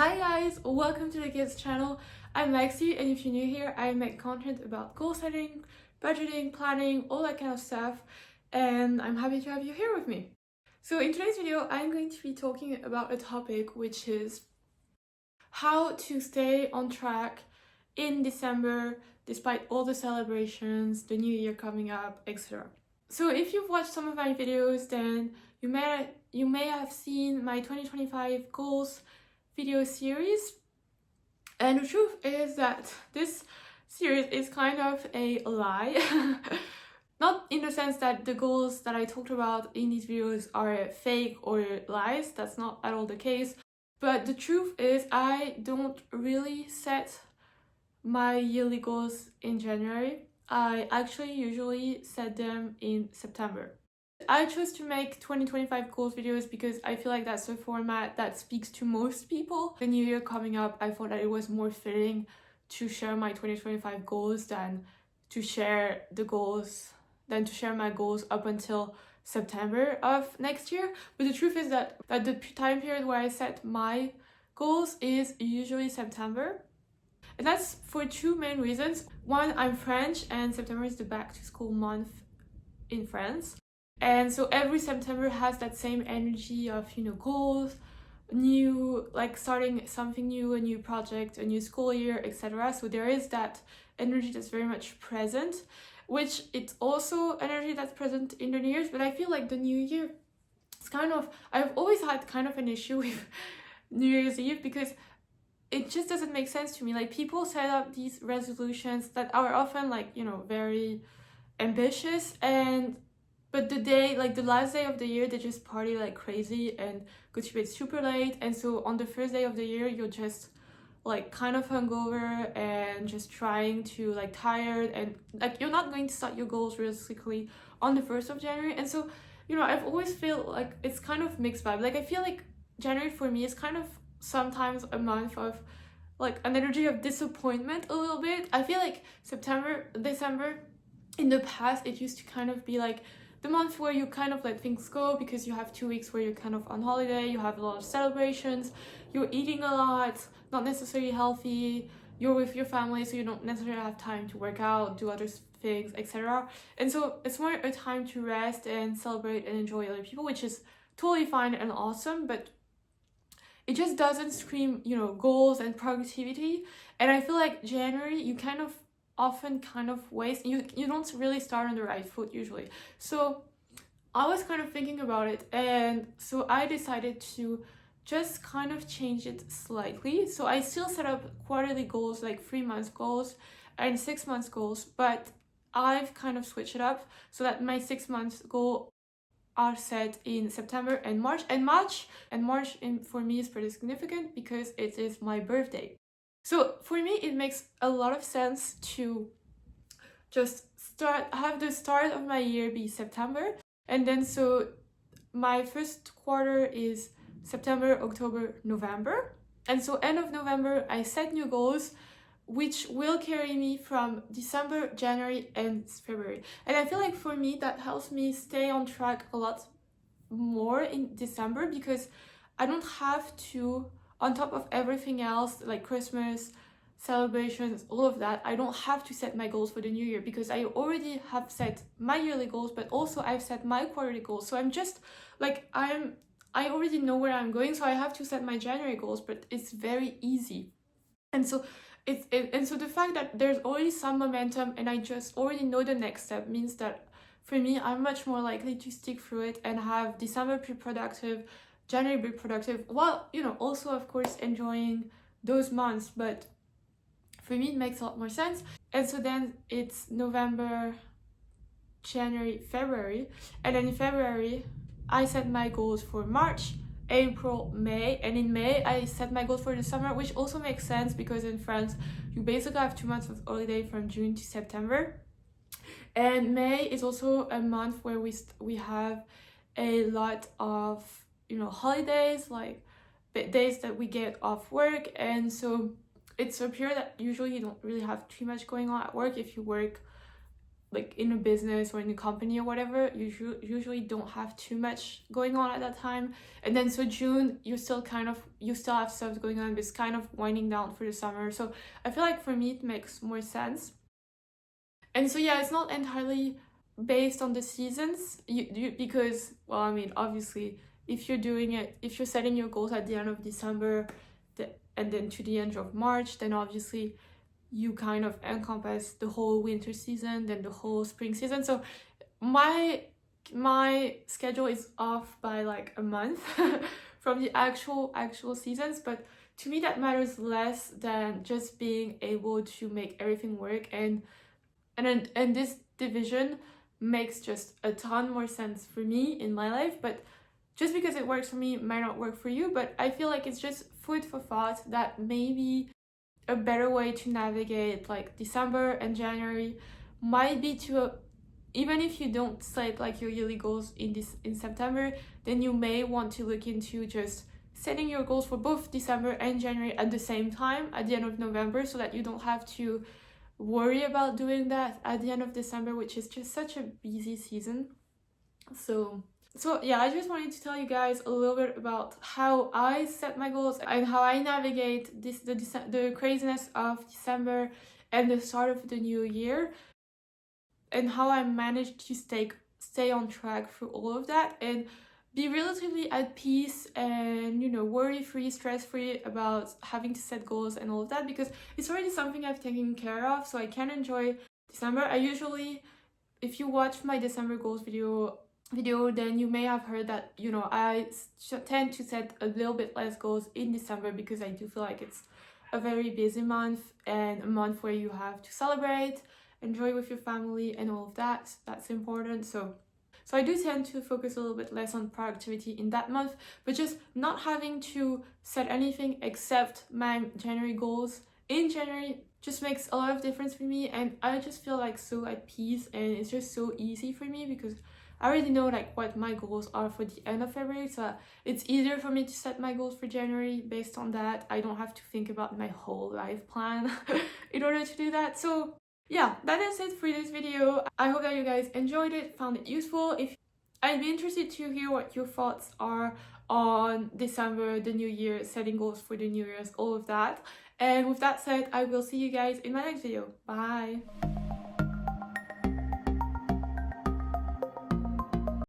Hi guys, welcome to the Kids channel. I'm Lexi, and if you're new here, I make content about goal setting, budgeting, planning, all that kind of stuff, and I'm happy to have you here with me. So in today's video, I'm going to be talking about a topic which is how to stay on track in December despite all the celebrations, the new year coming up, etc. So if you've watched some of my videos, then you may have seen my 2025 goals video series, and the truth is that this series is kind of a lie. Not in the sense that the goals that I talked about in these videos are fake or lies, that's not at all the case, but the truth is I don't really set my yearly goals in January. I actually usually set them in September. I chose to make 2025 goals videos because I feel like that's a format that speaks to most people. The new year coming up, I thought that it was more fitting to share my 2025 goals than to share my goals up until September of next year. But the truth is that the time period where I set my goals is usually September. And that's for two main reasons. One, I'm French and September is the back to school month in France. And so every September has that same energy of, goals, starting something new, a new project, a new school year, etc. So there is that energy that's very much present, which it's also energy that's present in the New Year's. But I feel like the New Year, I've always had kind of an issue with New Year's Eve because it just doesn't make sense to me. Like, people set up these resolutions that are often very ambitious, but the last day of the year, they just party like crazy and go to bed super late. And so on the first day of the year, you're just kind of hungover and just trying to tired, and you're not going to start your goals realistically on the 1st of January. And so, I've always felt like it's kind of mixed vibe. I feel like January for me is kind of sometimes a month of an energy of disappointment a little bit. I feel like December, in the past, it used to kind of be the month where you kind of let things go because you have 2 weeks where you're kind of on holiday, you have a lot of celebrations, you're eating a lot, not necessarily healthy, you're with your family, so you don't necessarily have time to work out, do other things, etc. And so it's more a time to rest and celebrate and enjoy other people, which is totally fine and awesome, but it just doesn't scream, goals and productivity. And I feel like January, you often waste, you don't really start on the right foot usually. So I was kind of thinking about it, and so I decided to just kind of change it slightly. So I still set up quarterly goals, 3-month goals and 6-month goals, but I've kind of switched it up so that my 6-month goal are set in September and March. And March for me is pretty significant because it is my birthday. So for me, it makes a lot of sense to just have the start of my year be September. And then so my first quarter is September, October, November. And so end of November, I set new goals, which will carry me from December, January, and February. And I feel like for me, that helps me stay on track a lot more in December because I don't have to, on top of everything else, like Christmas, celebrations, all of that, I don't have to set my goals for the new year because I already have set my yearly goals, but also I've set my quarterly goals. So I'm just I already know where I'm going, so I have to set my January goals, but it's very easy. And so so the fact that there's already some momentum and I just already know the next step means that for me, I'm much more likely to stick through it and have December be productive, January be productive, while, also, of course, enjoying those months. But for me, it makes a lot more sense. And so then it's November, January, February. And then in February, I set my goals for March, April, May, and in May I set my goals for the summer, which also makes sense because in France you basically have 2 months of holiday from June to September. And May is also a month where we have a lot of holidays, days that we get off work, and so it's a period that usually you don't really have too much going on at work if you work like in a business or in a company or whatever, you usually don't have too much going on at that time. And then so June, you still have stuff going on, but it's kind of winding down for the summer. So I feel like for me it makes more sense. And so yeah, it's not entirely based on the seasons, because, well, I mean, obviously, if you're setting your goals at the end of December, and then to the end of March, then obviously you kind of encompass the whole winter season, then the whole spring season. So my schedule is off by like a month from the actual seasons, but to me that matters less than just being able to make everything work. And this division makes just a ton more sense for me in my life, but just because it works for me might not work for you. But I feel like it's just food for thought that maybe a better way to navigate like December and January might be to, even if you don't set like your yearly goals in September, then you may want to look into just setting your goals for both December and January at the same time at the end of November, so that you don't have to worry about doing that at the end of December, which is just such a busy season. So yeah, I just wanted to tell you guys a little bit about how I set my goals and how I navigate the craziness of December and the start of the new year, and how I managed to stay on track through all of that and be relatively at peace and, worry-free, stress-free about having to set goals and all of that, because it's already something I've taken care of, so I can enjoy December. I usually, if you watch my December goals video, then you may have heard that, I tend to set a little bit less goals in December, because I do feel like it's a very busy month and a month where you have to celebrate, enjoy with your family and all of that. That's important. So I do tend to focus a little bit less on productivity in that month, but just not having to set anything except my January goals in January just makes a lot of difference for me, and I just feel like so at peace, and it's just so easy for me because I already know like what my goals are for the end of February, so it's easier for me to set my goals for January based on that. I don't have to think about my whole life plan in order to do that. So yeah, that is it for this video. I hope that you guys enjoyed it, found it useful. I'd be interested to hear what your thoughts are on December, the new year, setting goals for the new year's, all of that. And with that said, I will see you guys in my next video. Bye!